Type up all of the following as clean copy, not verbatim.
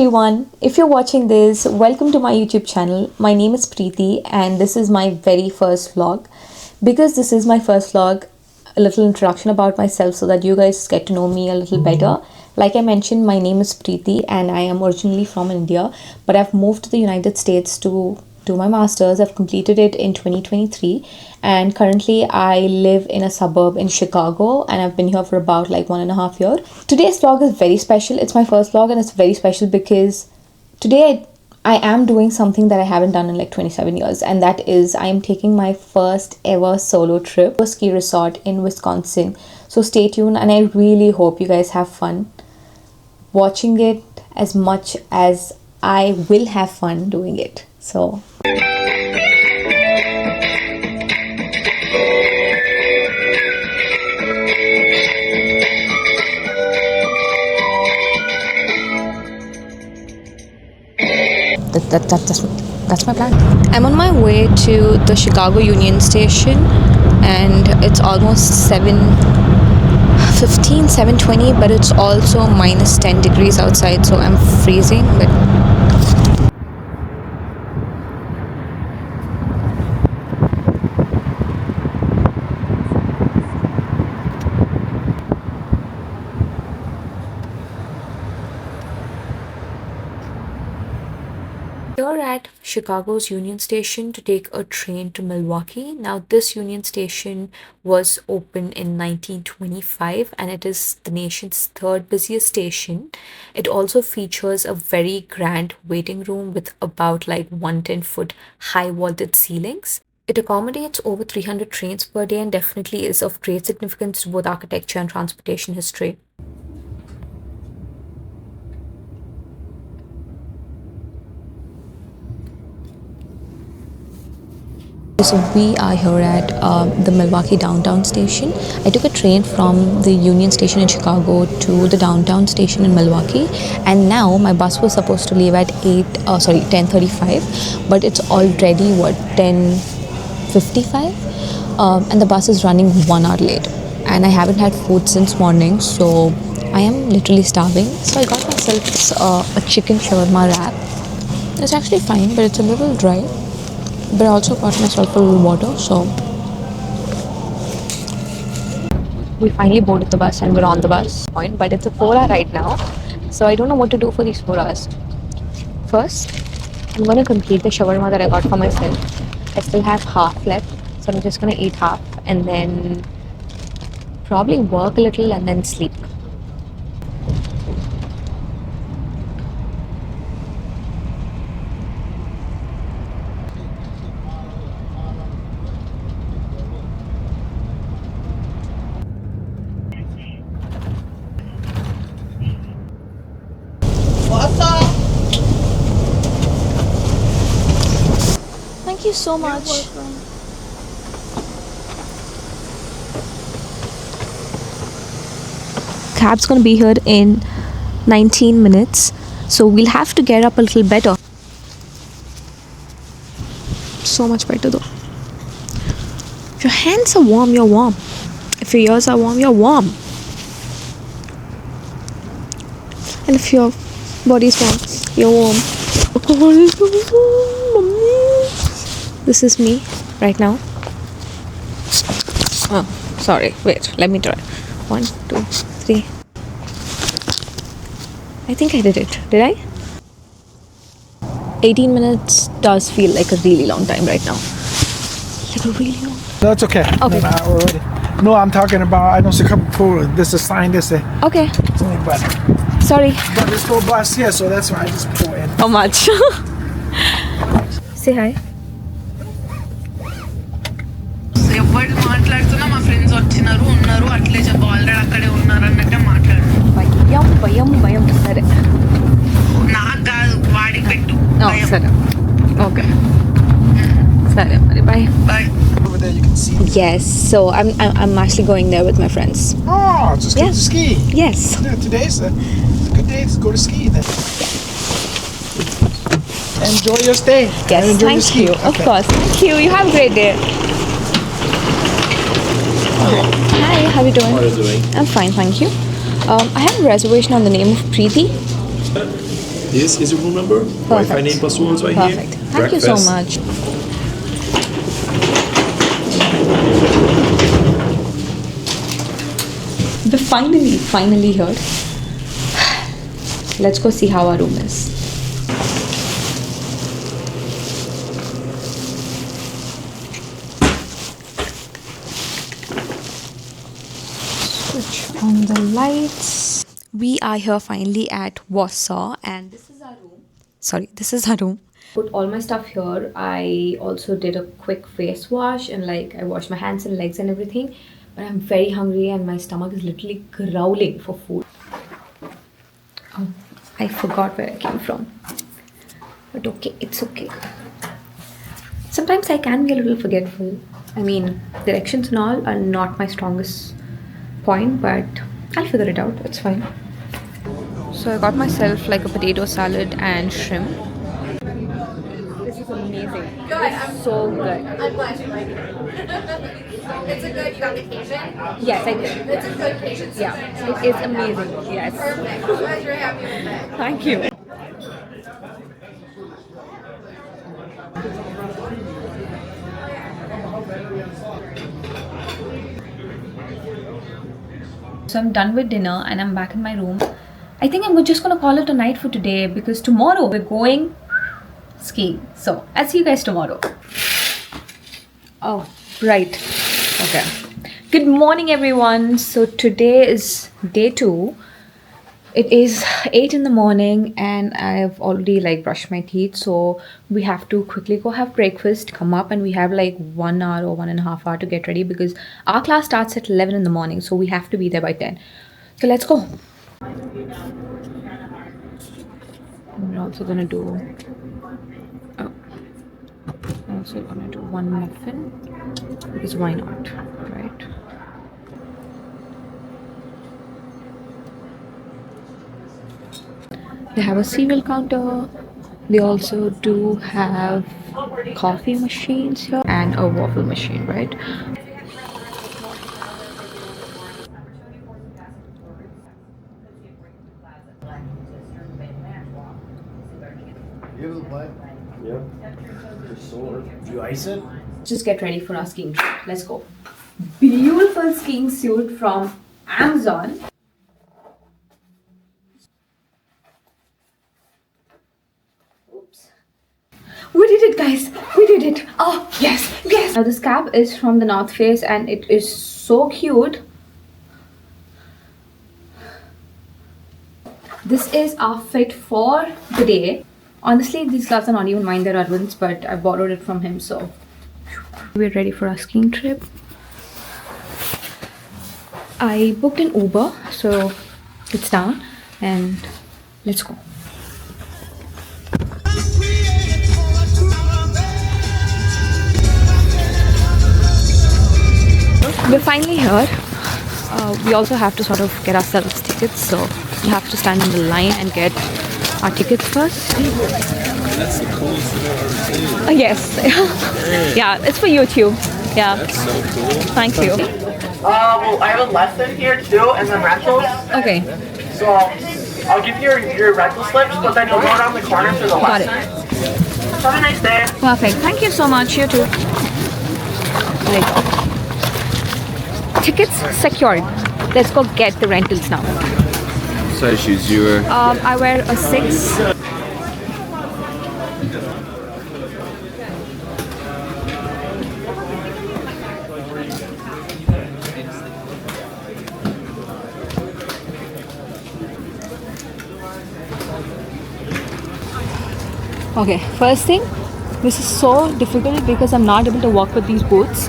Everyone, if you're watching this, welcome to my YouTube channel. My name is Preeti and this is my very first vlog. Because this is my first vlog, a little introduction about myself so that you guys get to know me a little better. Like I mentioned, my name is Preeti and I am originally from India, but I've moved to the United States to do my master's. I've completed it in 2023 and currently I live in a suburb in Chicago and I've been here for about like 1.5 years. Today's vlog is very special. It's my first vlog and it's very special because today I am doing something that I haven't done in like 27 years, and that is I am taking my first ever solo trip to a ski resort in Wisconsin. So stay tuned and I really hope you guys have fun watching it as much as I will have fun doing it. So that's my plan. I'm on my way to the Chicago Union Station and it's almost 7:15, 7:20, but it's also minus 10 degrees outside, so I'm freezing. But you're at Chicago's Union Station to take a train to Milwaukee. Now, this Union Station was opened in 1925 and it is the nation's third busiest station. It also features a very grand waiting room with about like 110-foot high vaulted ceilings. It accommodates over 300 trains per day and definitely is of great significance to both architecture and transportation history. So we are here at the Milwaukee downtown station. I took a train from the Union Station in Chicago to the downtown station in Milwaukee, and now my bus was supposed to leave at 10:35, but it's already 10:55, and the bus is running 1 hour late, and I haven't had food since morning, so I am literally starving. So I got myself a chicken shawarma wrap. It's actually fine, but it's a little dry. But I also got myself a little water, so we finally boarded the bus and we're on the bus point, but it's a 4-hour ride now, so I don't know what to do for these 4 hours. First, I'm gonna complete the shawarma that I got for myself. I still have half left, so I'm just gonna eat half and then probably work a little and then sleep. Thank you so much. Cab's gonna be here in 19 minutes, so we'll have to get up a little better. So much better though. If your hands are warm, you're warm. If your ears are warm, you're warm. And if your body's warm, you're warm. This is me right now. Oh, sorry. Wait, let me try. 1, 2, 3. I think I did it. Did I? 18 minutes does feel like a really long time right now. Like a really long time. No, it's okay. Okay. No, I'm talking about, I don't see a couple people. This is sign, this is. Okay. It's only but. Sorry. But there's no bus here, so that's why I just pull in. How much? Say hi. ఎవరు మాట్లాడుతున్నా మా friends వచ్చినారు ఉన్నారు అట్లే చెప్పు already అక్కడే ఉన్నారు అన్నట్టే మాట్లాడు భయం సరే నాకు కాదు వాడికి పెట్టు సరే ఓకే సరే మరి bye. Over there you can see. Yes, so I'm actually going there with my friends. Oh, just go to ski. Yes. Yeah, today's a good day to go to ski then. Enjoy your stay. Yes, enjoy thank your ski. you. Of course. Thank you. You have a great day. Hi, how are you doing? How are you doing? I'm fine, thank you. I have a reservation on the name of Preeti. This is your room number. Wi-Fi name passwords right here. Perfect. Thank you so much. We're finally here. Let's go see how our room is. Switch on the lights. We are here finally at Wausau, and this is our room. This is our room. Put all my stuff here. I also did a quick face wash and like I washed my hands and legs and everything. But I'm very hungry and my stomach is literally growling for food. Oh, I forgot where I came from. But okay, it's okay. Sometimes I can be a little forgetful. I mean, directions and all are not my strongest point, but I'll figure it out. It's fine. So I got myself like a potato salad and shrimp. This is amazing. It's so good. I'm glad you like it. It's a good, you got the Cajun? Yes, I did. It's a good Cajun sauce. Yeah, it is amazing. Yes. Perfect. I'm glad you're happy with it. Thank you. So I'm done with dinner and I'm back in my room. I think I'm just gonna call it a night for today because tomorrow we're going skiing. So I'll see you guys tomorrow. Oh, right. Okay. Good morning, everyone. So today is day 2. It is 8 in the morning and I've already like brushed my teeth. So we have to quickly go have breakfast, come up, and we have like 1 hour or 1.5 hours to get ready because our class starts at 11 in the morning. So we have to be there by 10. So let's go. We're also gonna do I'm also gonna do 1 muffin because why not, right? They have a cereal counter. They also do have coffee machines here and a waffle machine, right? Yeah. Do you ice it? Just get ready for our skiing trip. Let's go. Beautiful skiing suit from Amazon. Oops. We did it, guys. We did it. Oh, yes, yes. Now this cap is from the North Face and it is so cute. This is our fit for the day. Honestly, these gloves are not even mine, they're Arvind's, but I borrowed it from him, so we're ready for our skiing trip. I booked an Uber, so it's down and let's go. We're finally here. We also have to sort of get ourselves tickets, so we have to stand in the line and get our tickets first. That's the coolest thing I've ever seen. Yes. Yeah, it's for YouTube. Yeah. That's so cool. Thank you. Well, I have a lesson here too, and then rentals. Okay. So I'll give you your rental slips, but then you'll go around the corner for the Got lesson. it. Have a nice day. Perfect. Thank you so much. You too. Right. Tickets secured. Let's go get the rentals now. Size shoes you were. I wear a 6. Okay, first thing, this is so difficult because I'm not able to walk with these boots.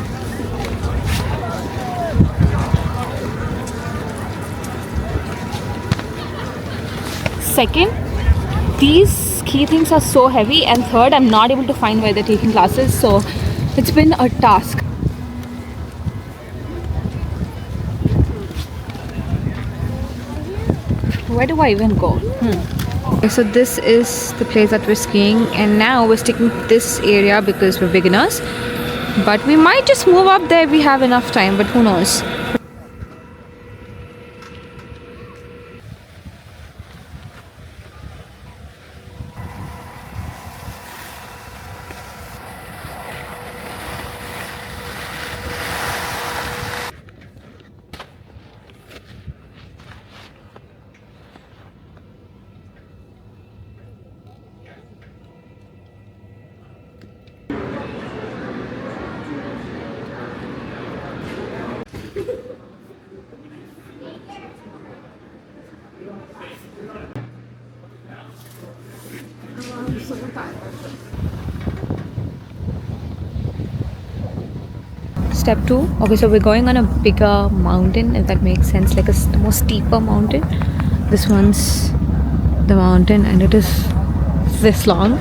Second, these key things are so heavy, and third, I'm not able to find where they're taking classes, so it's been a task. Where do I even go? Okay, so this is the place that we're skiing, and now we're sticking to this area because we're beginners, but we might just move up there if we have enough time, but who knows. Step 2. Okay, so we're going on a bigger mountain, if that makes sense, like a more steeper mountain. This one's the mountain and it is this long.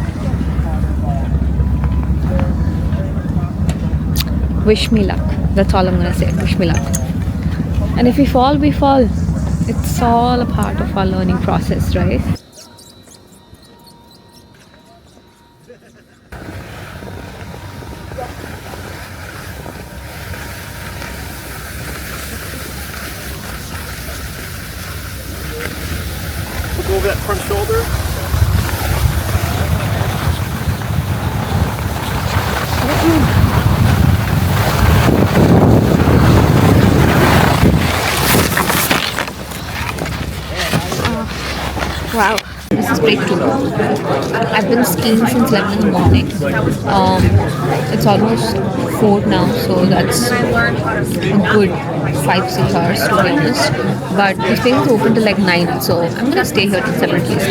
Wish me luck. That's all I'm gonna say. Wish me luck. And if we fall, we fall. It's all a part of our learning process, right? Go over that front shoulder. Wow, this is break 2. I've been skiing since 11 in the morning. It's almost 4 now, so that's a good 5-6 hours to be honest. But this place is open till like 9, so I'm gonna stay here till 7 at least.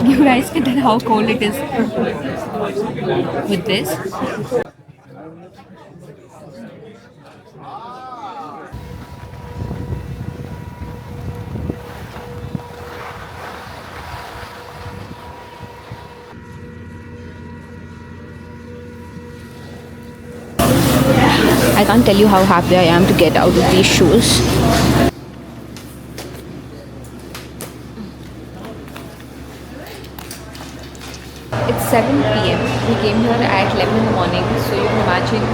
You guys can tell how cold it is with this. I can't tell you how happy I am to get out of these shoes. It's 7 p.m. We came here at 11 in the morning, so you can imagine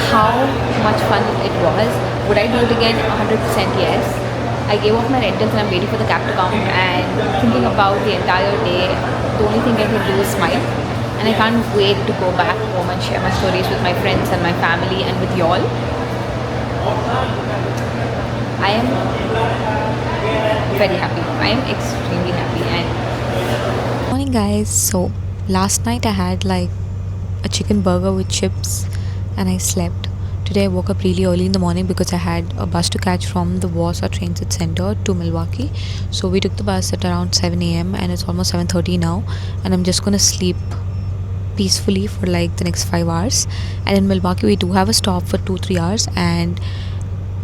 how much fun it was. Would I do it again? 100% yes. I gave off my rentals and I'm waiting for the cab to come, and thinking about the entire day, the only thing I can do is smile. And I can't wait to go back home and share my stories with my friends and my family and with y'all. I am very happy. I am extremely happy. And morning guys. So last night I had like a chicken burger with chips and I slept. Today I woke up really early in the morning because I had a bus to catch from the Wausau Transit Center to Milwaukee. So we took the bus at around 7 a.m. and it's almost 7:30 now, and I'm just gonna sleep peacefully for like the next 5 hours. And in Milwaukee we do have a stop for 2-3 hours, and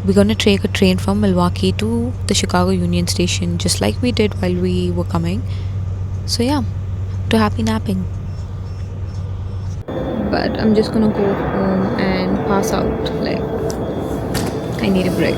we're gonna take a train from Milwaukee to the Chicago Union Station, just like we did while we were coming. So yeah, to happy napping. But I'm just gonna go home and pass out. Like, I need a break.